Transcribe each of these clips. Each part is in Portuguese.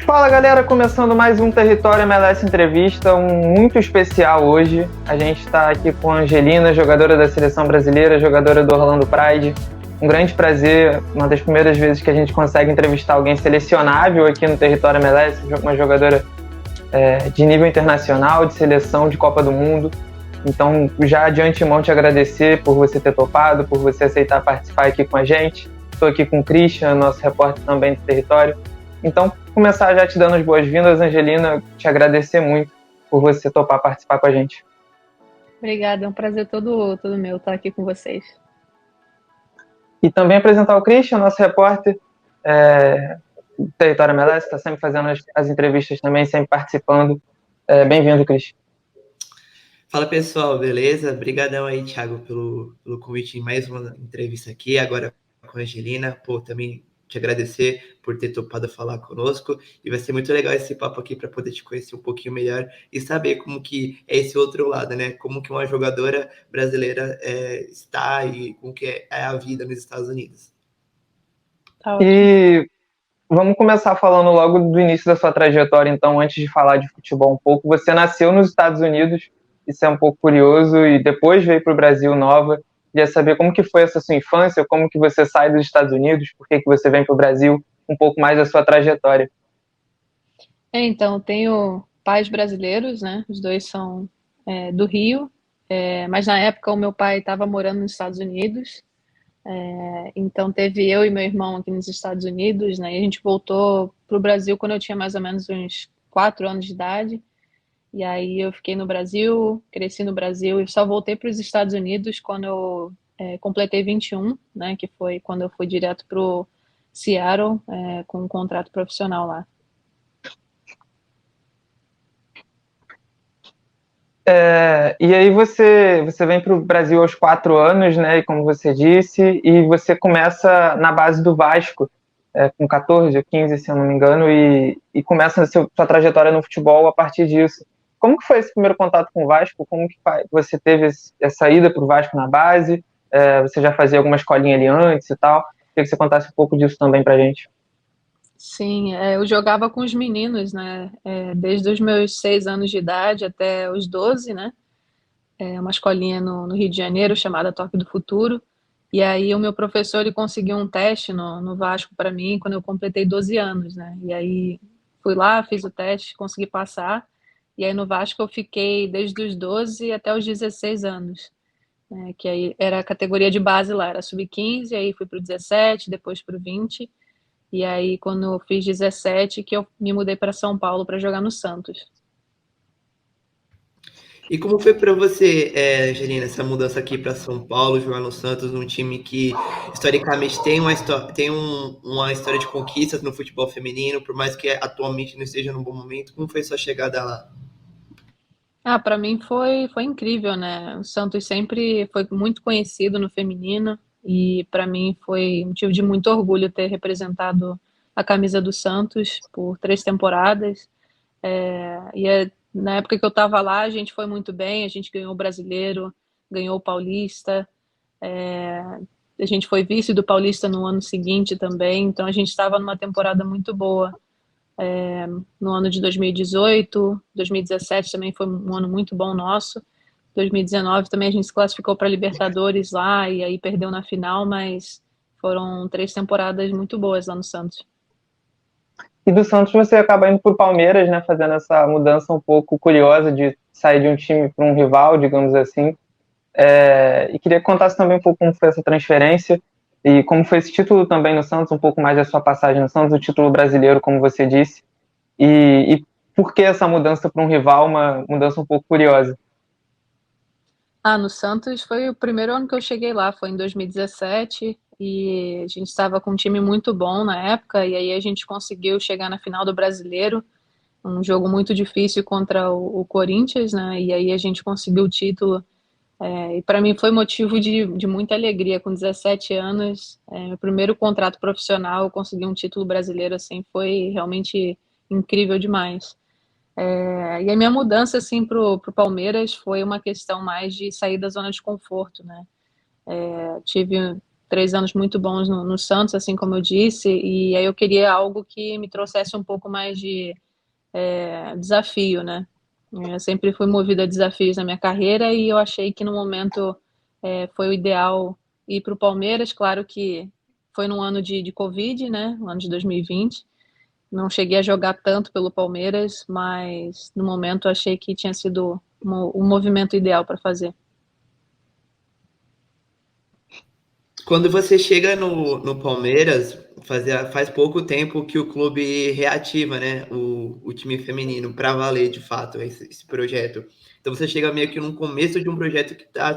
Fala galera, começando mais um Território MLS Entrevista, um muito especial hoje. A gente está aqui com a Angelina, jogadora da Seleção Brasileira, jogadora do Orlando Pride. Um grande prazer, uma das primeiras vezes que a gente consegue entrevistar alguém selecionável aqui no Território MLS, uma jogadora de nível internacional, de seleção, de Copa do Mundo. Então, já de antemão te agradecer por você ter topado, por você aceitar participar aqui com a gente. Estou aqui com o Christian, nosso repórter também do Território. Então, começar já te dando as boas-vindas, Angelina, te agradecer muito por você topar participar com a gente. Obrigada, é um prazer todo meu estar aqui com vocês. E também apresentar o Christian, nosso repórter do Território MLS, está sempre fazendo as entrevistas também, sempre participando. Bem-vindo, Christian. Fala pessoal, beleza? Obrigadão aí, Thiago, pelo convite em mais uma entrevista aqui, agora com a Angelina. Também te agradecer por ter topado falar conosco, e vai ser muito legal esse papo aqui para poder te conhecer um pouquinho melhor e saber como que é esse outro lado, né? Como que uma jogadora brasileira está e como que é a vida nos Estados Unidos. E vamos começar falando logo do início da sua trajetória, então, antes de falar de futebol um pouco. Você nasceu nos Estados Unidos, isso é um pouco curioso, e depois veio para o Brasil nova. Queria saber como que foi essa sua infância, como que você sai dos Estados Unidos, por que você vem para o Brasil, um pouco mais da sua trajetória. Então, tenho pais brasileiros, né? Os dois são do Rio, mas na época o meu pai estava morando nos Estados Unidos, então teve eu e meu irmão aqui nos Estados Unidos, né? E a gente voltou para o Brasil quando eu tinha mais ou menos uns 4 anos de idade. E aí eu fiquei no Brasil, cresci no Brasil e só voltei para os Estados Unidos quando eu completei 21, né? Que foi quando eu fui direto para o Seattle com um contrato profissional lá. E aí você vem para o Brasil aos 4 anos, né? E como você disse, e você começa na base do Vasco, com 14 ou 15, se eu não me engano, e começa a sua trajetória no futebol a partir disso. Como que foi esse primeiro contato com o Vasco? Como que você teve essa ida para o Vasco na base? Você já fazia alguma escolinha ali antes e tal? Queria que você contasse um pouco disso também pra gente. Sim, eu jogava com os meninos, né? Desde os meus 6 anos de idade até os 12, né? Uma escolinha no Rio de Janeiro chamada Toque do Futuro. E aí o meu professor ele conseguiu um teste no Vasco para mim quando eu completei 12 anos, né? E aí fui lá, fiz o teste, consegui passar. E aí no Vasco eu fiquei desde os 12 até os 16 anos, né? Que aí era a categoria de base lá, era sub-15, aí fui para o 17, depois para o 20. E aí quando eu fiz 17 que eu me mudei para São Paulo para jogar no Santos. E como foi para você, Angelina, essa mudança aqui para São Paulo, jogar no Santos, um time que historicamente tem uma história de conquistas no futebol feminino, por mais que atualmente não esteja num bom momento? Como foi sua chegada lá? Para mim foi incrível, né? O Santos sempre foi muito conhecido no feminino e para mim foi motivo de muito orgulho ter representado a camisa do Santos por 3 temporadas. Na época que eu estava lá, a gente foi muito bem, a gente ganhou o Brasileiro, ganhou o Paulista, a gente foi vice do Paulista no ano seguinte também, então a gente estava numa temporada muito boa. No ano de 2018, 2017 também foi um ano muito bom nosso. 2019 também a gente se classificou para Libertadores lá e aí perdeu na final, mas foram 3 temporadas muito boas lá no Santos. E do Santos você acaba indo pro Palmeiras, né? Fazendo essa mudança um pouco curiosa de sair de um time para um rival, digamos assim. E queria que contasse também um pouco como foi essa transferência e como foi esse título também no Santos, um pouco mais da sua passagem no Santos, o título brasileiro, como você disse, e por que essa mudança para um rival, uma mudança um pouco curiosa. No Santos foi o primeiro ano que eu cheguei lá, foi em 2017 e a gente estava com um time muito bom na época e aí a gente conseguiu chegar na final do Brasileiro, um jogo muito difícil contra o Corinthians, né? E aí a gente conseguiu o título. E para mim foi motivo de muita alegria. Com 17 anos, meu primeiro contrato profissional, eu consegui um título brasileiro, assim, foi realmente incrível demais. E a minha mudança, assim, pro Palmeiras foi uma questão mais de sair da zona de conforto, né? Tive 3 anos muito bons no Santos, assim como eu disse, e aí eu queria algo que me trouxesse um pouco mais de desafio, né? Eu sempre fui movida a desafios na minha carreira e eu achei que no momento foi o ideal ir para o Palmeiras. Claro que foi num ano de Covid, né? No ano de 2020. Não cheguei a jogar tanto pelo Palmeiras, mas no momento achei que tinha sido o movimento ideal para fazer. Quando você chega no Palmeiras, faz pouco tempo que o clube reativa, né, o time feminino para valer de fato esse projeto. Então você chega meio que no começo de um projeto que está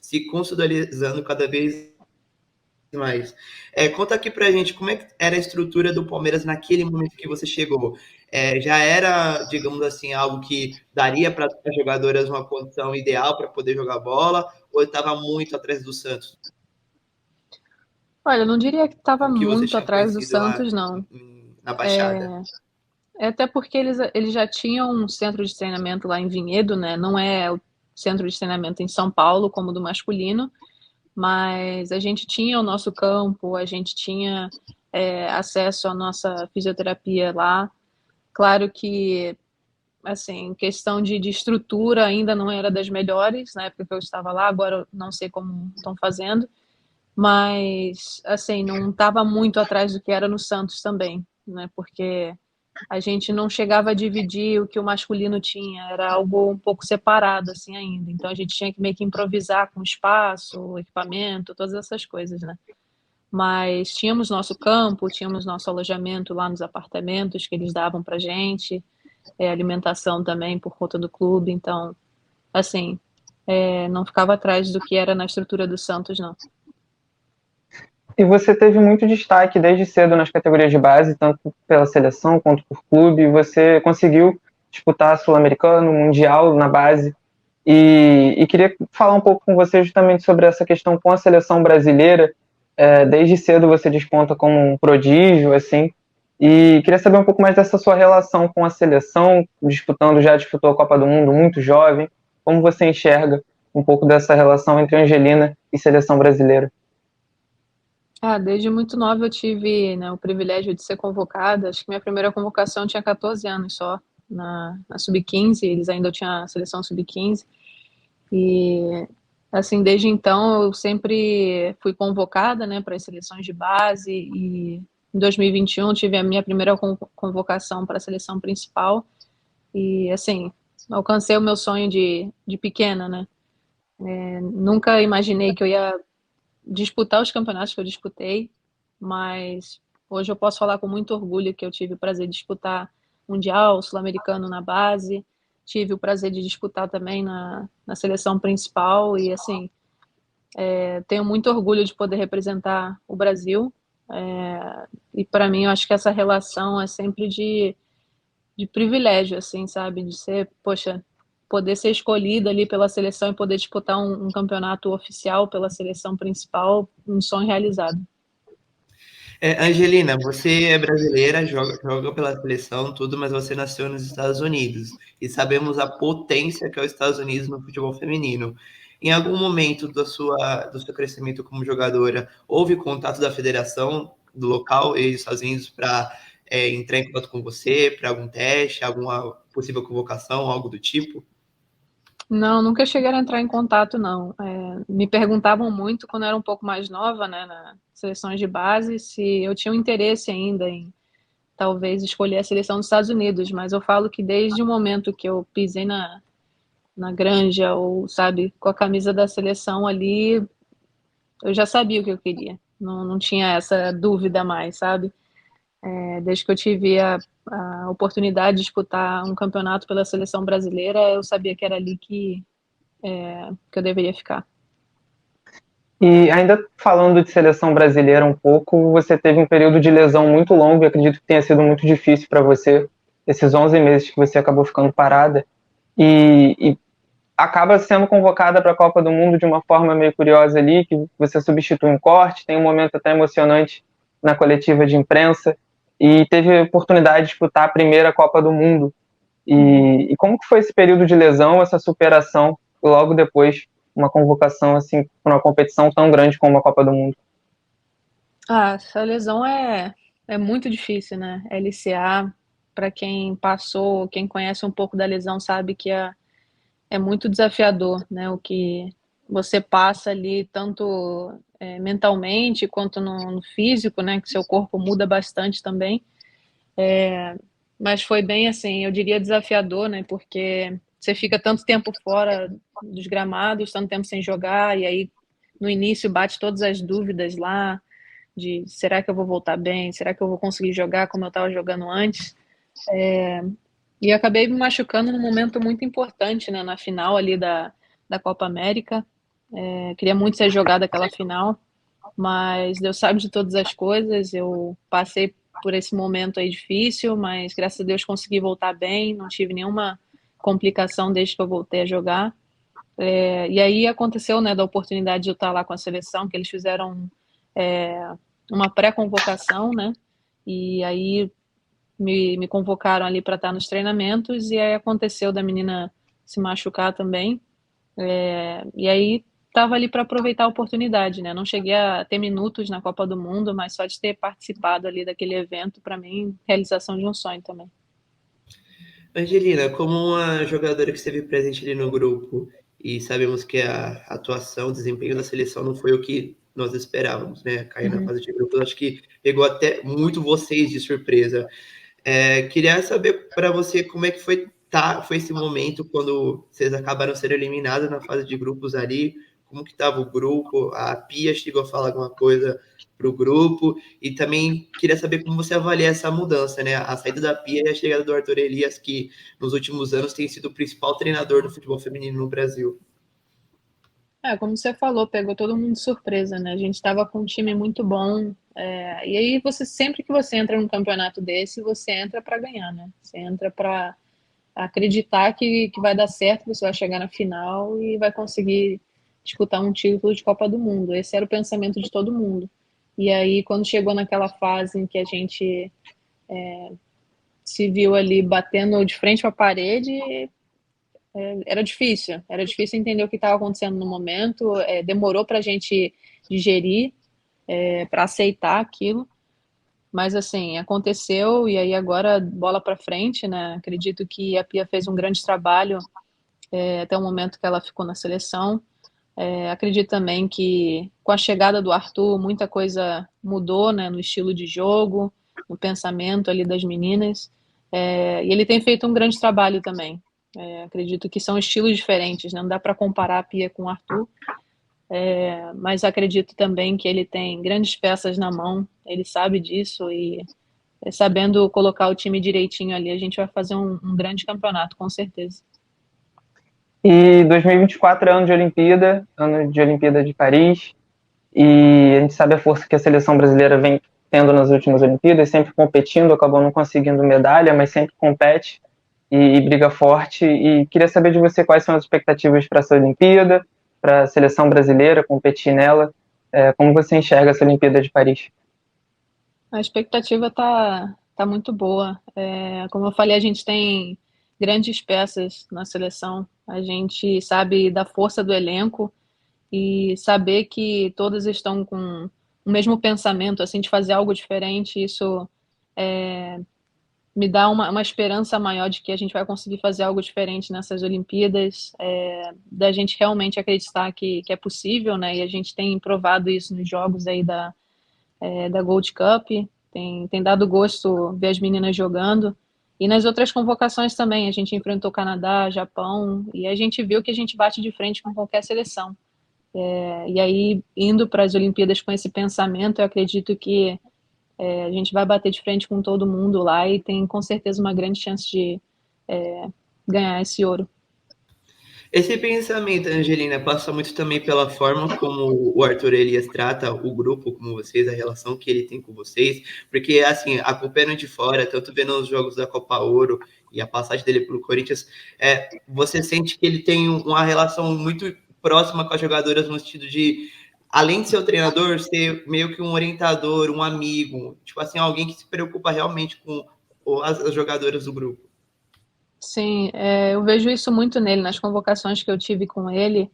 se consolidando cada vez mais. Conta aqui pra gente como é que era a estrutura do Palmeiras naquele momento que você chegou. Já era, digamos assim, algo que daria para as jogadoras uma condição ideal para poder jogar bola, ou estava muito atrás do Santos? Olha, eu não diria que estava O que você muito tinha atrás do conhecido lá Santos, não. na Baixada? Até porque eles já tinham um centro de treinamento lá em Vinhedo, né? Não é o centro de treinamento em São Paulo, como do masculino, mas a gente tinha o nosso campo, a gente tinha acesso à nossa fisioterapia lá. Claro que, assim, questão de estrutura ainda não era das melhores na época que eu estava lá, agora eu não sei como estão fazendo, mas, assim, não estava muito atrás do que era no Santos também, né? Porque a gente não chegava a dividir o que o masculino tinha, era algo um pouco separado, assim, ainda. Então a gente tinha que meio que improvisar com espaço, equipamento, todas essas coisas, né? Mas tínhamos nosso campo, tínhamos nosso alojamento lá nos apartamentos que eles davam pra gente, alimentação também por conta do clube, então, assim, não ficava atrás do que era na estrutura do Santos, não. E você teve muito destaque desde cedo nas categorias de base, tanto pela seleção quanto por clube. Você conseguiu disputar Sul-Americano, Mundial na base. E queria falar um pouco com você justamente sobre essa questão com a seleção brasileira. Desde cedo você desponta como um prodígio, assim. E queria saber um pouco mais dessa sua relação com a seleção, já disputou a Copa do Mundo muito jovem. Como você enxerga um pouco dessa relação entre Angelina e seleção brasileira? Desde muito nova eu tive, né, o privilégio de ser convocada. Acho que minha primeira convocação tinha 14 anos só, na Sub-15, eles ainda tinham a seleção Sub-15. E, assim, desde então eu sempre fui convocada, né, para as seleções de base. E em 2021 tive a minha primeira convocação para a seleção principal. E, assim, alcancei o meu sonho de pequena, né? Nunca imaginei que eu ia disputar os campeonatos que eu disputei, mas hoje eu posso falar com muito orgulho que eu tive o prazer de disputar Mundial, Sul-Americano na base, tive o prazer de disputar também na seleção principal e, assim, tenho muito orgulho de poder representar o Brasil, e para mim eu acho que essa relação é sempre de privilégio, assim, sabe, de ser, poxa, poder ser escolhida ali pela seleção e poder disputar um campeonato oficial pela seleção principal, um sonho realizado. Angelina, você é brasileira, joga pela seleção, tudo, mas você nasceu nos Estados Unidos. E sabemos a potência que é os Estados Unidos no futebol feminino. Em algum momento do seu crescimento como jogadora, houve contato da federação do local e dos Estados Unidos para entrar em contato com você, para algum teste, alguma possível convocação, algo do tipo? Não, nunca chegaram a entrar em contato, não. Me perguntavam muito quando eu era um pouco mais nova, né, nas seleções de base, se eu tinha um interesse ainda em talvez escolher a seleção dos Estados Unidos, mas eu falo que desde o momento que eu pisei na granja ou, sabe, com a camisa da seleção ali, eu já sabia o que eu queria. Não tinha essa dúvida mais, sabe? Desde que eu tive a oportunidade de disputar um campeonato pela seleção brasileira, eu sabia que era ali que eu deveria ficar. E ainda falando de seleção brasileira um pouco, você teve um período de lesão muito longo e acredito que tenha sido muito difícil para você, esses 11 meses que você acabou ficando parada, e acaba sendo convocada para a Copa do Mundo de uma forma meio curiosa ali, que você substitui um corte, tem um momento até emocionante na coletiva de imprensa, e teve a oportunidade de disputar a primeira Copa do Mundo. E como que foi esse período de lesão, essa superação, logo depois uma convocação assim para uma competição tão grande como a Copa do Mundo? Essa lesão é muito difícil, né? LCA, para quem passou, quem conhece um pouco da lesão, sabe que é muito desafiador, né? O que você passa ali, tanto mentalmente quanto no físico, né? Que seu corpo muda bastante também. Mas foi bem assim, eu diria desafiador, né? Porque você fica tanto tempo fora dos gramados, tanto tempo sem jogar, e aí no início bate todas as dúvidas lá de será que eu vou voltar bem? Será que eu vou conseguir jogar como eu estava jogando antes? E acabei me machucando num momento muito importante, né? Na final ali da Copa América. Queria muito ser jogada aquela final, mas Deus sabe de todas as coisas. Eu passei por esse momento aí difícil, mas graças a Deus consegui voltar bem, não tive nenhuma complicação desde que eu voltei a jogar. E aí aconteceu, né, da oportunidade de eu estar lá com a seleção, que eles fizeram uma pré-convocação, né? E aí me convocaram ali para estar nos treinamentos, e aí aconteceu da menina se machucar também. E aí estava ali para aproveitar a oportunidade, né? Não cheguei a ter minutos na Copa do Mundo, mas só de ter participado ali daquele evento, para mim, realização de um sonho também. Angelina, como uma jogadora que esteve presente ali no grupo e sabemos que a atuação, o desempenho da seleção não foi o que nós esperávamos, né? Cair na fase de grupos, acho que pegou até muito vocês de surpresa. Queria saber para você como é que foi esse momento quando vocês acabaram sendo eliminados na fase de grupos ali, como que estava o grupo, a Pia chegou a falar alguma coisa para o grupo, e também queria saber como você avalia essa mudança, né? A saída da Pia e a chegada do Arthur Elias, que nos últimos anos tem sido o principal treinador do futebol feminino no Brasil. Como você falou, pegou todo mundo de surpresa, né? A gente estava com um time muito bom. E aí você sempre que você entra num campeonato desse, você entra para ganhar, né? Você entra para acreditar que vai dar certo, você vai chegar na final e vai conseguir disputar um título de Copa do Mundo. Esse era o pensamento de todo mundo. E aí, quando chegou naquela fase em que a gente se viu ali batendo de frente para a parede, era difícil entender o que estava acontecendo no momento, demorou para a gente digerir, para aceitar aquilo, mas assim, aconteceu e aí agora bola para frente, né? Acredito que a Pia fez um grande trabalho até o momento que ela ficou na seleção. Acredito também que com a chegada do Arthur, muita coisa mudou, né, no estilo de jogo, no pensamento ali das meninas. E ele tem feito um grande trabalho também. Acredito que são estilos diferentes, né? Não dá para comparar a Pia com o Arthur, mas acredito também que ele tem grandes peças na mão, ele sabe disso e sabendo colocar o time direitinho ali, a gente vai fazer um grande campeonato, com certeza. E 2024 é ano de Olimpíada de Paris, e a gente sabe a força que a seleção brasileira vem tendo nas últimas Olimpíadas, sempre competindo, acabou não conseguindo medalha, mas sempre compete e briga forte. E queria saber de você quais são as expectativas para essa Olimpíada, para a seleção brasileira competir nela, como você enxerga essa Olimpíada de Paris? A expectativa tá muito boa. Como eu falei, a gente tem grandes peças na seleção. A gente sabe da força do elenco e saber que todas estão com o mesmo pensamento, assim, de fazer algo diferente. Isso me dá uma esperança maior de que a gente vai conseguir fazer algo diferente nessas Olimpíadas, da gente realmente acreditar que é possível, né? E a gente tem provado isso nos jogos aí da Gold Cup, tem dado gosto ver as meninas jogando. E nas outras convocações também, a gente enfrentou Canadá, Japão, e a gente viu que a gente bate de frente com qualquer seleção. E aí, indo para as Olimpíadas com esse pensamento, eu acredito que a gente vai bater de frente com todo mundo lá e tem com certeza uma grande chance de ganhar esse ouro. Esse pensamento, Angelina, passa muito também pela forma como o Arthur Elias trata o grupo, como vocês, a relação que ele tem com vocês, porque, assim, acompanhando de fora, tanto vendo os jogos da Copa Ouro e a passagem dele pelo Corinthians, você sente que ele tem uma relação muito próxima com as jogadoras no sentido de, além de ser o treinador, ser meio que um orientador, um amigo, tipo assim, alguém que se preocupa realmente com as jogadoras do grupo. Sim, eu vejo isso muito nele, nas convocações que eu tive com ele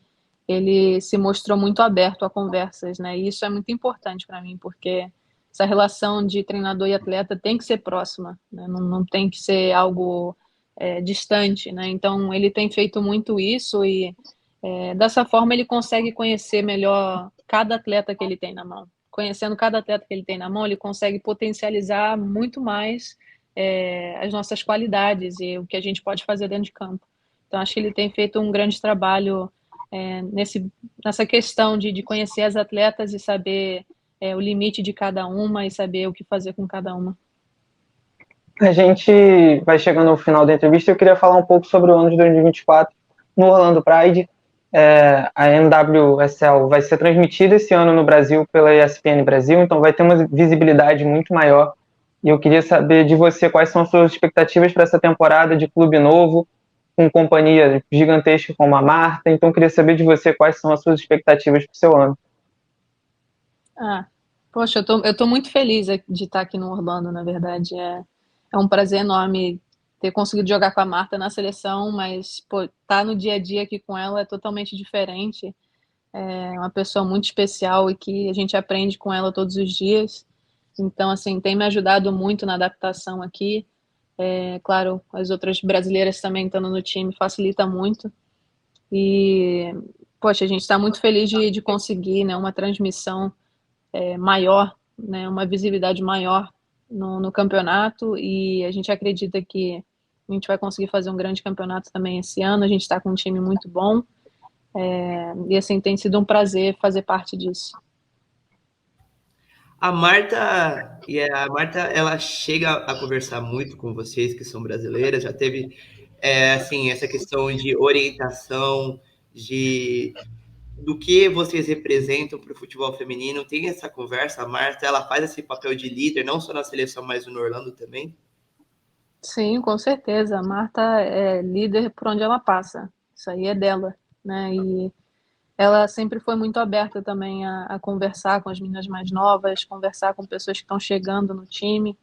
se mostrou muito aberto a conversas, né? E isso é muito importante para mim, porque essa relação de treinador e atleta tem que ser próxima, né? Não tem que ser algo distante, né? Então ele tem feito muito isso e dessa forma ele consegue conhecer melhor cada atleta que ele tem na mão. Conhecendo cada atleta que ele tem na mão, ele consegue potencializar muito mais as nossas qualidades e o que a gente pode fazer dentro de campo. Então acho que ele tem feito um grande trabalho nessa questão de conhecer as atletas e saber o limite de cada uma e saber o que fazer com cada uma. A gente vai chegando ao final da entrevista e eu queria falar um pouco sobre o ano de 2024 no Orlando Pride. A NWSL vai ser transmitida esse ano no Brasil pela ESPN Brasil, então vai ter uma visibilidade muito maior. E eu queria saber de você quais são as suas expectativas para essa temporada de clube novo, com companhia gigantesca como a Marta. Então eu queria saber de você quais são as suas expectativas para o seu ano. Poxa, eu tô muito feliz de estar aqui no Orlando, na verdade. É um prazer enorme ter conseguido jogar com a Marta na seleção, mas tá no dia a dia aqui com ela é totalmente diferente. É uma pessoa muito especial e que a gente aprende com ela todos os dias. Então, assim, tem me ajudado muito na adaptação aqui. Claro, as outras brasileiras também estando no time facilita muito. E, poxa, a gente está muito feliz de conseguir, né, uma transmissão maior, né, uma visibilidade maior no campeonato, e a gente acredita que a gente vai conseguir fazer um grande campeonato também esse ano. A gente está com um time muito bom, e assim, tem sido um prazer fazer parte disso. A Marta, ela chega a conversar muito com vocês que são brasileiras, já teve assim, essa questão de orientação, do que vocês representam para o futebol feminino. Tem essa conversa, a Marta, ela faz esse papel de líder, não só na seleção, mas no Orlando também? Sim, com certeza. A Marta é líder por onde ela passa. Isso aí é dela, né? E ela sempre foi muito aberta também a conversar com as meninas mais novas, conversar com pessoas que estão chegando no time.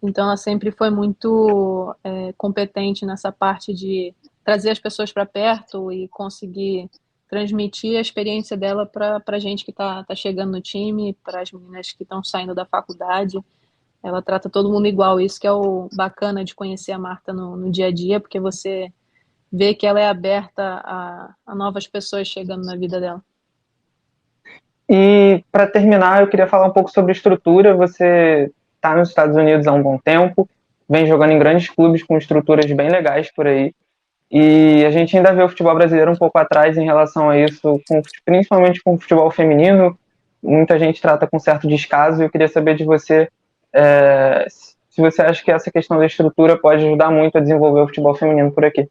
Então, ela sempre foi muito competente nessa parte de trazer as pessoas para perto e conseguir transmitir a experiência dela para a gente que está chegando no time, para as meninas que estão saindo da faculdade. Ela trata todo mundo igual. Isso que é o bacana de conhecer a Marta no dia a dia, porque você vê que ela é aberta a novas pessoas chegando na vida dela. E para terminar, eu queria falar um pouco sobre estrutura. Você está nos Estados Unidos há um bom tempo, vem jogando em grandes clubes com estruturas bem legais por aí. E a gente ainda vê o futebol brasileiro um pouco atrás em relação a isso, principalmente com o futebol feminino. Muita gente trata com certo descaso, e eu queria saber de você se você acha que essa questão da estrutura pode ajudar muito a desenvolver o futebol feminino por aqui.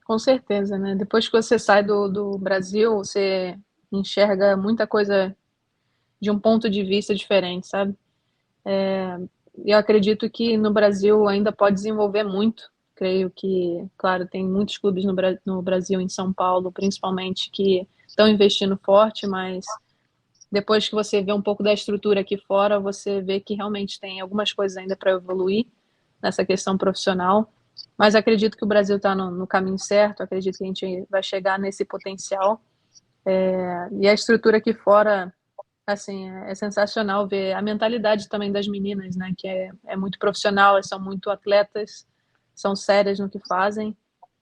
Com certeza, né? Depois que você sai do Brasil, você enxerga muita coisa de um ponto de vista diferente, sabe? Eu acredito que no Brasil ainda pode desenvolver muito. Creio que, claro, tem muitos clubes no Brasil, em São Paulo, principalmente, que estão investindo forte, mas depois que você vê um pouco da estrutura aqui fora, você vê que realmente tem algumas coisas ainda para evoluir nessa questão profissional. Mas acredito que o Brasil está no caminho certo, acredito que a gente vai chegar nesse potencial. E a estrutura aqui fora, assim, é sensacional ver a mentalidade também das meninas, né? Que é muito profissional, elas são muito atletas, são sérias no que fazem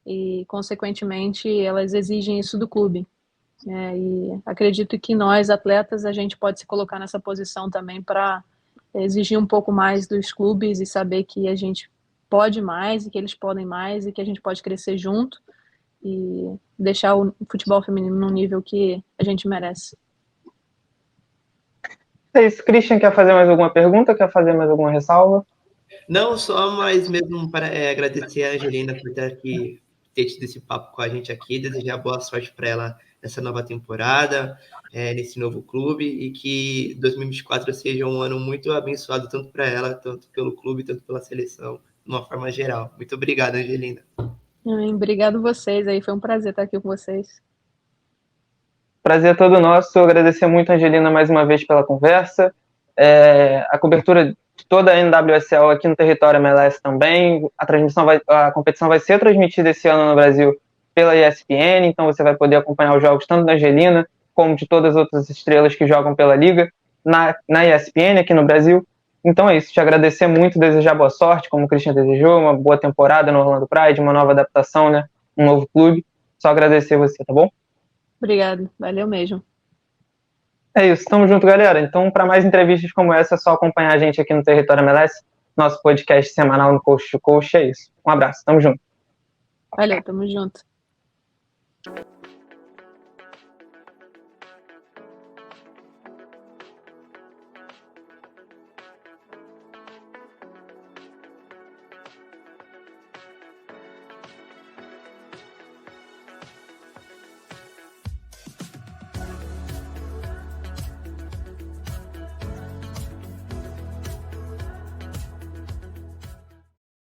e, consequentemente, elas exigem isso do clube. E acredito que nós, atletas, a gente pode se colocar nessa posição também para exigir um pouco mais dos clubes e saber que a gente pode mais e que eles podem mais e que a gente pode crescer junto e deixar o futebol feminino no nível que a gente merece. É isso. Christian, quer fazer mais alguma pergunta? Quer fazer mais alguma ressalva? Não, só mais mesmo para agradecer a Angelina por ter tido esse papo com a gente aqui, desejar boa sorte para ela nessa nova temporada, nesse novo clube, e que 2024 seja um ano muito abençoado, tanto para ela, tanto pelo clube, tanto pela seleção, de uma forma geral. Muito obrigado, Angelina. Obrigado vocês aí, foi um prazer estar aqui com vocês. Prazer todo nosso. Agradecer muito a Angelina mais uma vez pela conversa. A cobertura de toda a NWSL aqui no território MLS também. A competição vai ser transmitida esse ano no Brasil pela ESPN, então você vai poder acompanhar os jogos tanto da Angelina como de todas as outras estrelas que jogam pela liga. na ESPN aqui no Brasil. Então é isso, te agradecer muito, desejar boa sorte, como o Christian desejou, uma boa temporada no Orlando Pride, uma nova adaptação, né? Um novo clube. Só agradecer você, tá bom? Obrigado, valeu mesmo. É isso, tamo junto, galera. Então, para mais entrevistas como essa, é só acompanhar a gente aqui no Território MLS, nosso podcast semanal no Coast to Coast. É isso. Um abraço, tamo junto. Valeu, tamo junto.